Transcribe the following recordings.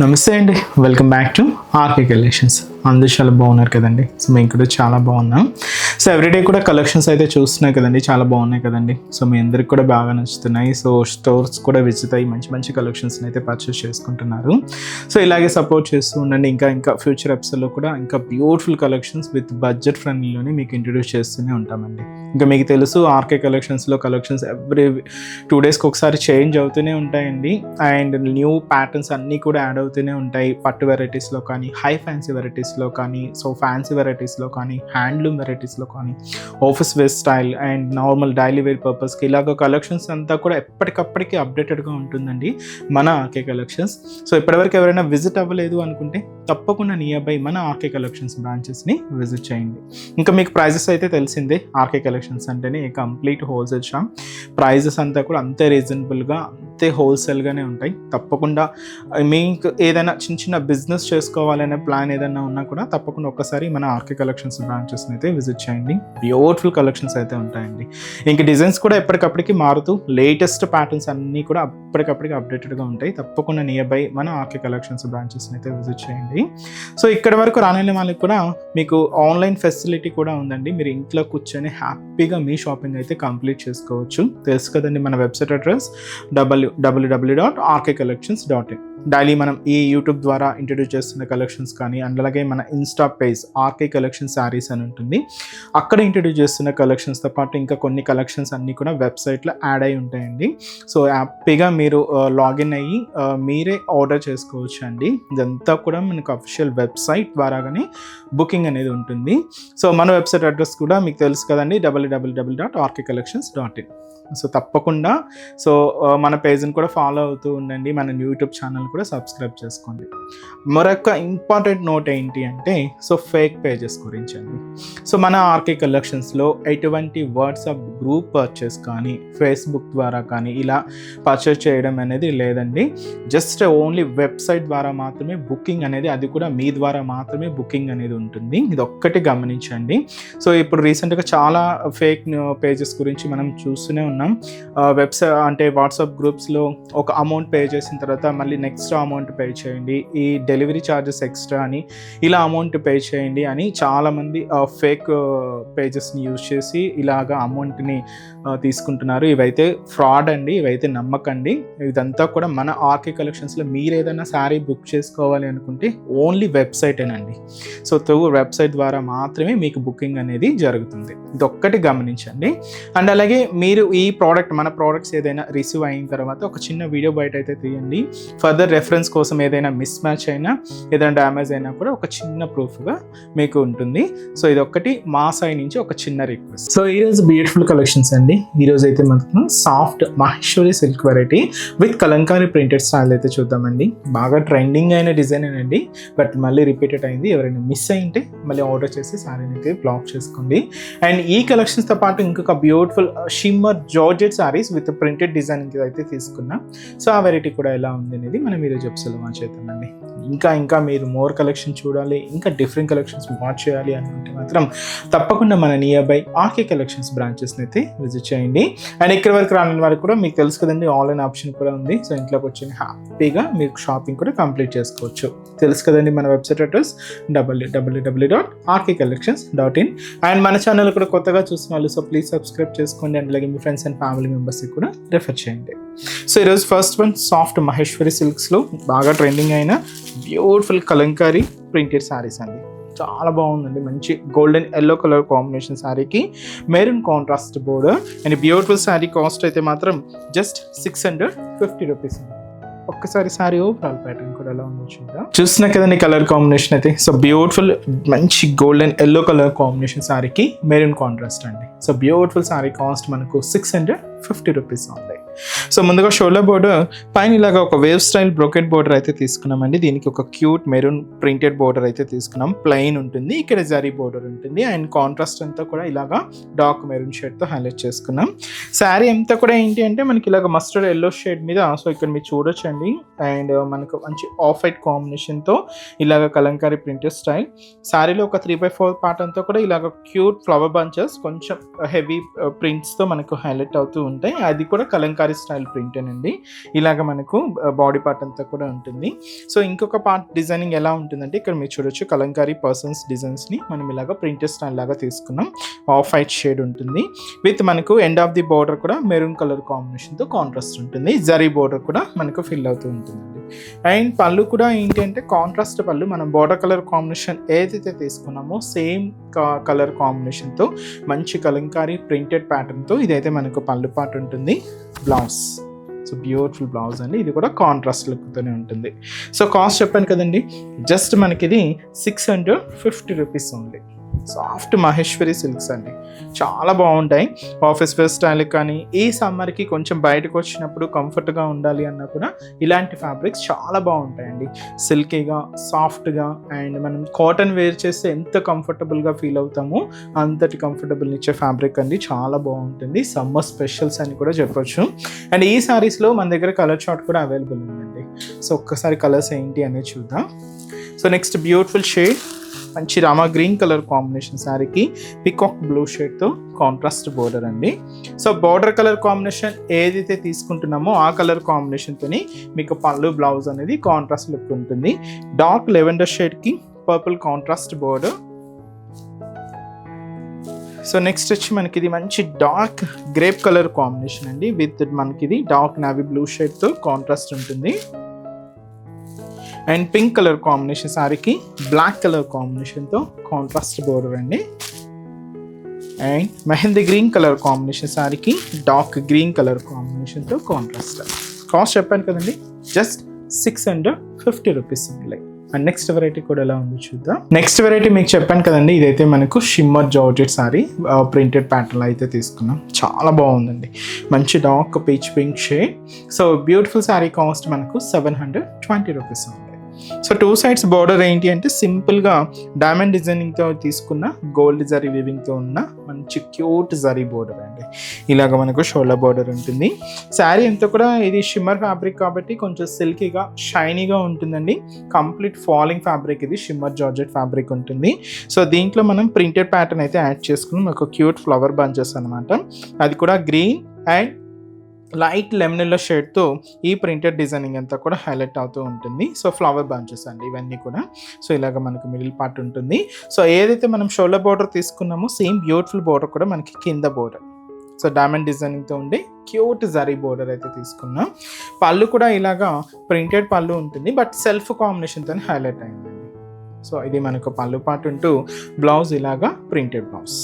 నమస్తే అండి, welcome back to RK collections. అందరూ చాలా బాగున్నారు కదండి. సో మేము కూడా చాలా బాగున్నాం. సో ఎవ్రీడే కూడా కలెక్షన్స్ అయితే చూస్తున్నాయి కదండి, చాలా బాగున్నాయి కదండి. సో మీ అందరికి కూడా బాగా నచ్చుతున్నాయి. సో స్టోర్స్ కూడా విజిట్ అయ్యి మంచి మంచి కలెక్షన్స్ని అయితే పర్చేస్ చేసుకుంటున్నారు. సో ఇలాగే సపోర్ట్ చేస్తూ ఉండండి. ఇంకా ఫ్యూచర్ ఎపిసోడ్లో కూడా ఇంకా బ్యూటిఫుల్ కలెక్షన్స్ విత్ బడ్జెట్ ఫ్రెండ్లీలోనే మీకు ఇంట్రడ్యూస్ చేస్తూనే ఉంటామండి. ఇంకా మీకు తెలుసు ఆర్కే కలెక్షన్స్లో కలెక్షన్స్ ఎవ్రీ 2 daysకి ఒకసారి చేంజ్ అవుతూనే ఉంటాయండి. అండ్ న్యూ ప్యాటర్న్స్ అన్నీ కూడా యాడ్ అవుతూనే ఉంటాయి. పట్టు వెరైటీస్లో కానీ, హై ఫ్యాన్సీ వెరైటీస్లో కానీ, సో ఫ్యాన్సీ వెరైటీస్లో కానీ, హ్యాండ్లూమ్ వెరైటీస్లో కానీ, office wear style and normal daily wear పర్పస్కి ఇలాగ కలెక్షన్స్ అంతా కూడా ఎప్పటికప్పటికి అప్డేటెడ్గా ఉంటుందండి మన ఆర్కే కలెక్షన్స్. సో ఇప్పటివరకు ఎవరైనా విజిట్ అవ్వలేదు అనుకుంటే తప్పకుండా నియర్ బై మన ఆర్కే కలెక్షన్స్ బ్రాంచెస్ని విజిట్ చేయండి. ఇంకా మీకు ప్రైజెస్ అయితే తెలిసిందే. ఆర్కే కలెక్షన్స్ అంటేనే కంప్లీట్ హోల్సేల్ షాప్. ప్రైజెస్ అంతా కూడా అంతే రీజనబుల్గా, అంతే హోల్సేల్గానే ఉంటాయి. తప్పకుండా మీకు ఏదైనా చిన్న బిజినెస్ చేసుకోవాలనే ప్లాన్ ఏదైనా ఉన్నా కూడా తప్పకుండా ఒక్కసారి మన ఆర్కే కలెక్షన్స్ బ్రాంచెస్ని అయితే విజిట్ చేయండి. బ్యూటిఫుల్ కలెక్షన్స్ అయితే ఉంటాయండి. ఇంక డిజైన్స్ కూడా ఎప్పటికప్పటికి మారుతూ లేటెస్ట్ ప్యాటర్న్స్ అన్నీ కూడా ఎప్పటికప్పటికి అప్డేటెడ్గా ఉంటాయి. తప్పకుండా నియర్ బై మన ఆర్కే కలెక్షన్స్ బ్రాంచెస్ని అయితే విజిట్ చేయండి. సో ఇక్కడ వరకు రాని వాళ్ళకి కూడా మీకు ఆన్లైన్ ఫెసిలిటీ కూడా ఉందండి. మీరు ఇంట్లో కూర్చొని హ్యాపీగా మీ షాపింగ్ అయితే కంప్లీట్ చేసుకోవచ్చు. తెలుసు కదండి మన వెబ్సైట్ అడ్రస్ www.rkcollections.in. డైలీ మనం ఈ యూట్యూబ్ ద్వారా ఇంట్రడ్యూస్ చేస్తున్న కలెక్షన్స్ కానీ, అండ్ అలాగే మన Insta page RK collection saris అని ఉంటుంది, అక్కడ ఇంట్రడ్యూస్ చేస్తున్న కలెక్షన్స్తో పాటు ఇంకా కొన్ని కలెక్షన్స్ అన్నీ కూడా వెబ్సైట్లో యాడ్ అయి ఉంటాయండి. సో హ్యాపీగా మీరు లాగిన్ అయ్యి మీరే ఆర్డర్ చేసుకోవచ్చు అండి. ఇదంతా కూడా మనకు అఫీషియల్ వెబ్సైట్ ద్వారాగానే బుకింగ్ అనేది ఉంటుంది. సో మన వెబ్సైట్ అడ్రస్ కూడా మీకు తెలుసు కదండి, www.rkcollections.in. సో తప్పకుండా మన పేజ్ని కూడా ఫాలో అవుతూ ఉండండి. మన యూట్యూబ్ ఛానల్ కూడా సబ్స్క్రైబ్ చేసుకోండి. మరొక ఇంపార్టెంట్ నోట్ ఏంటి అంటే ఫేక్ పేజెస్ గురించి అండి. సో మన ఆర్కే కలెక్షన్స్లో ఎటువంటి వాట్సాప్ గ్రూప్ పర్చేస్ కానీ, ఫేస్బుక్ ద్వారా కానీ ఇలా పర్చేస్ చేయడం అనేది లేదండి. జస్ట్ ఓన్లీ వెబ్సైట్ ద్వారా మాత్రమే బుకింగ్ అనేది, అది కూడా మీ ద్వారా మాత్రమే బుకింగ్ అనేది ఉంటుంది. ఇది ఒక్కటి గమనించండి. సో ఇప్పుడు రీసెంట్గా చాలా ఫేక్ పేజెస్ గురించి మనం చూస్తూనే ఉన్నాం. వెబ్సైట్ అంటే వాట్సాప్ గ్రూప్స్లో ఒక అమౌంట్ పే చేసిన తర్వాత మళ్ళీ నెక్స్ట్ అమౌంట్ పే చేయండి, ఈ డెలివరీ ఛార్జెస్ ఎక్స్ట్రా అని, ఇలా అమౌంట్ పే చేయండి అని చాలామంది ఫేక్ పేజెస్ని యూజ్ చేసి ఇలాగా అమౌంట్ని తీసుకుంటున్నారు. ఇవైతే ఫ్రాడ్ అండి, ఇవైతే నమ్మకండి. ఇదంతా కూడా మన ఆర్కే కలెక్షన్స్లో మీరు ఏదైనా శారీ బుక్ చేసుకోవాలి అనుకుంటే ఓన్లీ వెబ్సైటేనండి. సో త్రూ వెబ్సైట్ ద్వారా మాత్రమే మీకు బుకింగ్ అనేది జరుగుతుంది. ఇది ఒక్కటి గమనించండి. అండ్ అలాగే మీరు ఈ మన ప్రోడక్ట్స్ ఏదైనా రిసీవ్ అయిన తర్వాత ఒక చిన్న వీడియో బయట అయితే తీయండి. ఫర్దర్ రెఫరెన్స్ కోసం ఏదైనా మిస్ మ్యాచ్ అయినా, ఏదైనా డ్యామేజ్ అయినా కూడా ఒక చిన్న ప్రూఫ్గా మీకు ఉంటుంది. సో ఇది ఒక్కటి మా సైడ్ నుంచి ఒక చిన్న రిక్వెస్ట్. సో ఈరోజు బ్యూటిఫుల్ కలెక్షన్స్ అండి. ఈరోజు అయితే మనకు soft Maheshwari silk variety with Kalamkari printed style అయితే చూద్దామండి. బాగా ట్రెండింగ్ అయిన డిజైన్ అండి, బట్ మళ్ళీ రిపీటెడ్ అయింది. ఎవరైనా మిస్ అయింటే మళ్ళీ ఆర్డర్ చేసి శారీని అయితే బ్లాక్ చేసుకోండి. అండ్ ఈ కలెక్షన్స్తో పాటు ఇంకొక beautiful shimmer georgette saris with printed design అయితే తీసుకున్నా. సో ఆ వెరైటీ కూడా ఎలా ఉంది అనేది మనం ఈరోజు ఎపిసోడ్లో వాచ్ చేద్దామండి. ఇంకా మీరు మోర్ కలెక్షన్ చూడాలి, ఇంకా డిఫరెంట్ కలెక్షన్స్ వాచ్ చేయాలి అనుకుంటే మాత్రం తప్పకుండా మన నియర్ బై ఆర్కే కలెక్షన్స్ బ్రాంచెస్ని అయితే విజిట్ చేయండి. అండ్ ఇక్కడ వరకు రాని వారికి కూడా మీకు తెలుసు కదండి, ఆన్లైన్ ఆప్షన్ కూడా ఉంది. సో ఇంట్లోకి వచ్చి హ్యాపీగా మీరు షాపింగ్ కూడా కంప్లీట్ చేసుకోవచ్చు. తెలుసు కదండి మన వెబ్సైట్ అడ్రస్ www.rkcollections.in. అండ్ మన ఛానల్ కూడా కొత్తగా చూసిన వాళ్ళు సో ప్లీజ్ సబ్స్క్రైబ్ చేసుకోండి. అండ్ అలాగే మీ ఫ్రెండ్స్ అండ్ ఫ్యామిలీ మెంబర్స్కి కూడా రెఫర్ చేయండి. సో ఈరోజు ఫస్ట్ వన్ సాఫ్ట్ మహేశ్వరి సిల్క్స్లో బాగా ట్రెండింగ్ అయిన బ్యూటిఫుల్ కలంకారీ ప్రింటెడ్ శారీస్ అండి. చాలా బాగుందండి. మంచి గోల్డెన్ ఎల్లో కలర్ కాంబినేషన్ శారీకి maroon contrast border. And beautiful sari cost అయితే మాత్రం జస్ట్ 650 రూపీస్. ఒక్కసారి శారీ ఓవరాల్ ప్యాటర్న్ కూడా ఎలా ఉందో చూద్దాం. చూస్తున్నా కదండి కలర్ కాంబినేషన్ అయితే. సో బ్యూటిఫుల్ మంచి గోల్డెన్ ఎల్లో కలర్ కాంబినేషన్ శారీకి మెరూన్ కాంట్రాస్ట్ అండి. సో బ్యూటిఫుల్ శారీ కాస్ట్ మనకు 650 రూపీస్ ఉంది. సో ముందుగా షోల్డర్ బోర్డర్ పైన ఇలాగా ఒక వేవ్ స్టైల్ బ్రోకెట్ బోర్డర్ అయితే తీసుకున్నామండి. దీనికి ఒక క్యూట్ మెరూన్ ప్రింటెడ్ బోర్డర్ అయితే తీసుకున్నాం. ప్లెయిన్ ఉంటుంది, ఇక్కడ జరీ బోర్డర్ ఉంటుంది. అండ్ కాంట్రాస్ట్ అంతా కూడా ఇలాగా డార్క్ మెరూన్ షేడ్తో హైలైట్ చేసుకున్నాం. శారీ అంతా కూడా ఏంటి అంటే మనకి ఇలాగ మస్టర్డ్ ఎల్లో షేడ్ మీద, సో ఇక్కడ మీరు చూడొచ్చండి. అండ్ మనకు మంచి ఆఫ్ వైట్ కాంబినేషన్తో ఇలాగ కలంకారీ ప్రింటెడ్ స్టైల్. శారీలో ఒక 3/4 పార్ట్ అంతా కూడా ఇలాగ క్యూట్ ఫ్లవర్ బంచెస్ కొంచెం హెవీ ప్రింట్స్తో మనకు హైలైట్ అవుతూ ఉంటాయి. అది కూడా కలంకారీ కలంకారీ స్టైల్ ప్రింట్ అండి. ఇలాగ మనకు బాడీ పార్ట్ అంతా కూడా ఉంటుంది. సో ఇంకొక పార్ట్ డిజైనింగ్ ఎలా ఉంటుందంటే ఇక్కడ మీరు చూడొచ్చు కలంకారీ పర్సన్స్ డిజైన్స్ని మనం ఇలాగ ప్రింటెడ్ స్టైల్ లాగా తీసుకున్నాం. ఆఫ్ వైట్ షేడ్ ఉంటుంది విత్ మనకు ఎండ్ ఆఫ్ ది బోర్డర్ కూడా మెరూన్ కలర్ కాంబినేషన్తో కాంట్రాస్ట్ ఉంటుంది. జరీ బోర్డర్ కూడా మనకు ఫిల్ అవుతూ ఉంటుందండి. అండ్ పళ్ళు కూడా ఏంటి అంటే కాంట్రాస్ట్ పళ్ళు. మనం బోర్డర్ కలర్ కాంబినేషన్ ఏదైతే తీసుకున్నామో సేమ్ కలర్ కాంబినేషన్తో మంచి కలంకారీ ప్రింటెడ్ ప్యాటర్న్తో ఇదైతే మనకు పళ్ళు పార్ట్ ఉంటుంది. బ్లౌజ్ సో బ్యూటిఫుల్ బ్లౌజ్ అండి. ఇది కూడా కాంట్రాస్ట్ లుక్తోనే ఉంటుంది. సో కాస్ట్ చెప్పాను కదండి, జస్ట్ మనకి ఇది 650 rupees only. Soft Maheshwari silks అండి, చాలా బాగుంటాయి. ఆఫీస్ వేర్ స్టైల్ కానీ ఈ సమ్మర్కి కొంచెం బయటకు వచ్చినప్పుడు కంఫర్ట్గా ఉండాలి అన్నా కూడా ఇలాంటి ఫ్యాబ్రిక్స్ చాలా బాగుంటాయండి. సిల్కీగా సాఫ్ట్గా అండ్ మనం కాటన్ వేర్ చేస్తే ఎంత కంఫర్టబుల్గా ఫీల్ అవుతామో అంతటి కంఫర్టబుల్ ఇచ్చే ఫ్యాబ్రిక్ అండి. చాలా బాగుంటుంది. సమ్మర్ స్పెషల్స్ అని కూడా చెప్పొచ్చు. అండ్ ఈ సారీస్లో మన దగ్గర కలర్ చార్ట్ కూడా అవైలబుల్ ఉందండి. సో ఒక్కసారి కలర్స్ ఏంటి అనేది చూద్దాం. సో నెక్స్ట్ బ్యూటిఫుల్ షేడ్ మంచి రామా గ్రీన్ కలర్ కాంబినేషన్ శారీకి పికాక్ బ్లూ షేడ్తో కాంట్రాస్ట్ బోర్డర్ అండి. సో బోర్డర్ కలర్ కాంబినేషన్ ఏదైతే తీసుకుంటున్నామో ఆ కలర్ కాంబినేషన్తోని మీకు పళ్ళు బ్లౌజ్ అనేది కాంట్రాస్ట్ లుక్ ఉంటుంది. డార్క్ లెవెండర్ షేడ్కి purple contrast border. So next వచ్చి మనకి ఇది మంచి డార్క్ గ్రేప్ కలర్ కాంబినేషన్ అండి విత్ మనకి ఇది డార్క్ నావీ బ్లూ షేడ్తో కాంట్రాస్ట్ ఉంటుంది. అండ్ పింక్ కలర్ కాంబినేషన్ సారీకి బ్లాక్ కలర్ కాంబినేషన్తో కాంట్రాస్ట్ బోర్డర్ అండి. And mehndi green colour combination సారీకి డార్క్ గ్రీన్ కలర్ కాంబినేషన్తో కాంట్రాస్ట్. కాస్ట్ చెప్పాను కదండి, just 650 rupees only. And next variety కూడా ఎలా ఉందో చూద్దాం. నెక్స్ట్ వెరైటీ మీకు చెప్పాను కదండి, ఇదైతే మనకు shimmer georgette sorry printed pattern అయితే తీసుకున్నాం. చాలా బాగుందండి, మంచి dark peach pink shade. So beautiful sorry cost మనకు 720 రూపీస్ ఉంది. సో టూ సైడ్స్ బార్డర్ ఏంటి అంటే సింపుల్గా డైమండ్ డిజైనింగ్తో తీసుకున్న గోల్డ్ జరీ వీవింగ్తో ఉన్న మంచి క్యూట్ జరీ బోర్డర్ అండి. ఇలాగ మనకు షోల్డర్ బోర్డర్ ఉంటుంది. శారీ అంతా కూడా ఇది షిమ్మర్ ఫ్యాబ్రిక్ కాబట్టి కొంచెం సిల్కీగా షైనీగా ఉంటుందండి. కంప్లీట్ ఫాలింగ్ ఫ్యాబ్రిక్, ఇది షిమ్మర్ జార్జెట్ ఫ్యాబ్రిక్ ఉంటుంది. సో దీంట్లో మనం ప్రింటెడ్ ప్యాటర్న్ అయితే యాడ్ చేసుకున్నాం. ఒక క్యూట్ ఫ్లవర్ బంచెస్ అనమాట. అది కూడా green and light lemon yellow షేడ్తో ఈ ప్రింటెడ్ డిజైనింగ్ అంతా కూడా హైలైట్ అవుతూ ఉంటుంది. సో ఫ్లవర్ బంచెస్ అండి ఇవన్నీ కూడా. సో ఇలాగ మనకు మిడిల్ పార్ట్ ఉంటుంది. సో ఏదైతే మనం షోల్డర్ బోర్డర్ తీసుకున్నామో సేమ్ బ్యూటిఫుల్ బోర్డర్ కూడా మనకి కింద బోర్డర్. సో డైమండ్ డిజైనింగ్తో ఉండే క్యూట్ జరీ బోర్డర్ అయితే తీసుకున్నాం. పళ్ళు కూడా ఇలాగా ప్రింటెడ్ పళ్ళు ఉంటుంది, బట్ సెల్ఫ్ కాంబినేషన్తో హైలైట్ అయిందండి. సో ఇది మనకు పళ్ళు పార్ట్ ఉంటూ బ్లౌజ్ ఇలాగా ప్రింటెడ్ బ్లౌజ్.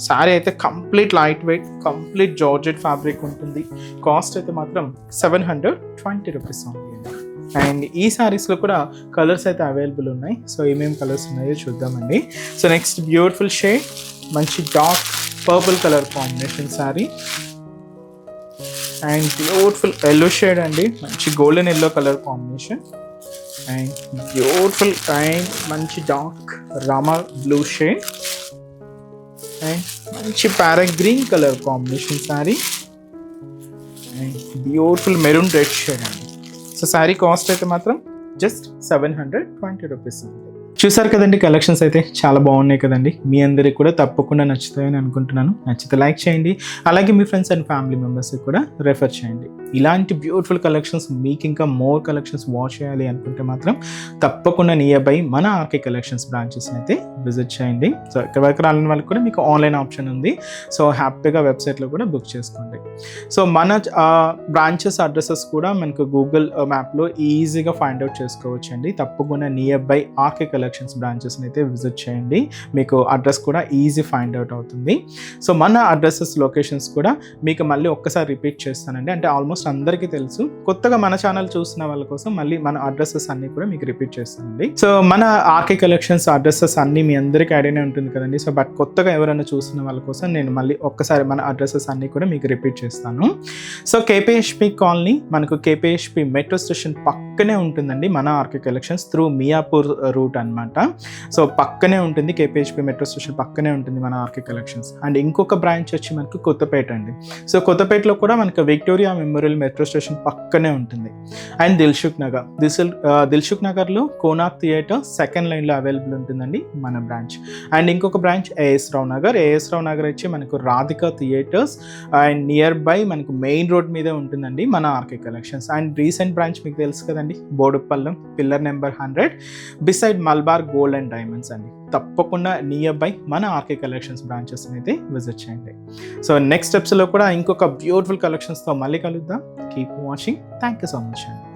శారీ అయితే complete light weight, complete georgette fabric ఉంటుంది. కాస్ట్ అయితే మాత్రం 720 రూపీస్ ఉంది. అండ్ ఈ శారీస్లో కూడా కలర్స్ అయితే అవైలబుల్ ఉన్నాయి. సో ఏమేమి కలర్స్ ఉన్నాయో చూద్దామండి. సో నెక్స్ట్ బ్యూటిఫుల్ షేడ్ మంచి dark purple colour combination sari. And beautiful yellow shade అండి, మంచి golden yellow colour combination. And beautiful and మంచి dark Rama blue shade. And మంచి parrot green colour combination sari. And beautiful maroon red shade అండి. So sari cost అయితే మాత్రం just 720 rupees ఉంది. చూసారు కదండి, కలెక్షన్స్ అయితే చాలా బాగున్నాయి కదండి. మీ అందరికి కూడా తప్పకుండా నచ్చుతాయని అనుకుంటున్నాను. నచ్చితే లైక్ చేయండి, అలాగే మీ ఫ్రెండ్స్ అండ్ ఫ్యామిలీ మెంబర్స్కి కూడా రెఫర్ చేయండి. ఇలాంటి బ్యూటిఫుల్ కలెక్షన్స్ మీకు ఇంకా మోర్ కలెక్షన్స్ వాచ్ చేయాలి అనుకుంటే మాత్రం తప్పకుండా నియర్ బై మన ఆర్కే కలెక్షన్స్ బ్రాంచెస్ని అయితే విజిట్ చేయండి. సో ఇక్కడ వరకు రాలని వాళ్ళకి కూడా మీకు ఆన్లైన్ ఆప్షన్ ఉంది. సో హ్యాపీగా వెబ్సైట్లో కూడా బుక్ చేసుకోండి. సో మన బ్రాంచెస్ అడ్రసెస్ కూడా మనకు గూగుల్ మ్యాప్లో ఈజీగా ఫైండ్ అవుట్ చేసుకోవచ్చు అండి. తప్పకుండా నియర్ బై ఆర్కే కలెక్షన్స్ బ్రాంచెస్ని అయితే విజిట్ చేయండి. మీకు అడ్రస్ కూడా ఈజీ ఫైండ్ అవుట్ అవుతుంది. సో మన అడ్రసెస్ లొకేషన్స్ కూడా మీకు మళ్ళీ ఒక్కసారి రిపీట్ చేస్తానండి. అంటే ఆల్మోస్ట్ అందరికీ తెలుసు, కొత్తగా మన ఛానల్ చూసిన వాళ్ళ కోసం మళ్ళీ మన అడ్రసెస్ అన్ని కూడా మీకు రిపీట్ చేస్తానండి. సో మన ఆర్కే కలెక్షన్స్ అడ్రసెస్ అన్ని మీ అందరికీ ఐడియానే ఉంటుంది కదండి. సో బట్ కొత్తగా ఎవరైనా చూసిన వాళ్ళ కోసం నేను మళ్ళీ ఒక్కసారి మన అడ్రసెస్ అన్ని కూడా మీకు రిపీట్ చేస్తాను. సో కేపీహెచ్పి కాలనీ, మనకు కేపీహెచ్పి మెట్రో స్టేషన్ పక్క పక్కనే ఉంటుందండి మన RK collections through Miyapur route అనమాట. సో పక్కనే ఉంటుంది, కేపీహెచ్పి మెట్రో స్టేషన్ పక్కనే ఉంటుంది మన ఆర్కే కలెక్షన్స్. అండ్ ఇంకొక బ్రాంచ్ వచ్చి మనకు కొత్తపేట అండి. సో కొత్తపేటలో కూడా మనకు విక్టోరియా మెమోరియల్ మెట్రో స్టేషన్ పక్కనే ఉంటుంది. అండ్ దిల్సుఖ్ నగర్లో కోనాక్ థియేటర్ సెకండ్ లైన్లో అవైలబుల్ ఉంటుందండి మన బ్రాంచ్. అండ్ ఇంకొక బ్రాంచ్ ఏఎస్ రావు నగర్ వచ్చి మనకు Radhika theatres and near by మనకు మెయిన్ రోడ్ మీదే ఉంటుందండి మన RK collections. And recent branch మీకు తెలుసు కదండి, Boduppal pillar number 100 beside Malabar gold and diamonds అండి. తప్పకుండా నియర్ బై మన ఆర్కే కలెక్షన్స్ బ్రాంచెస్ అయితే విజిట్ చేయండి. సో నెక్స్ట్ స్టెప్స్లో కూడా ఇంకొక బ్యూటిఫుల్ కలెక్షన్స్తో మళ్ళీ కలుద్దాం. Keep watching. Thank you so much అండి.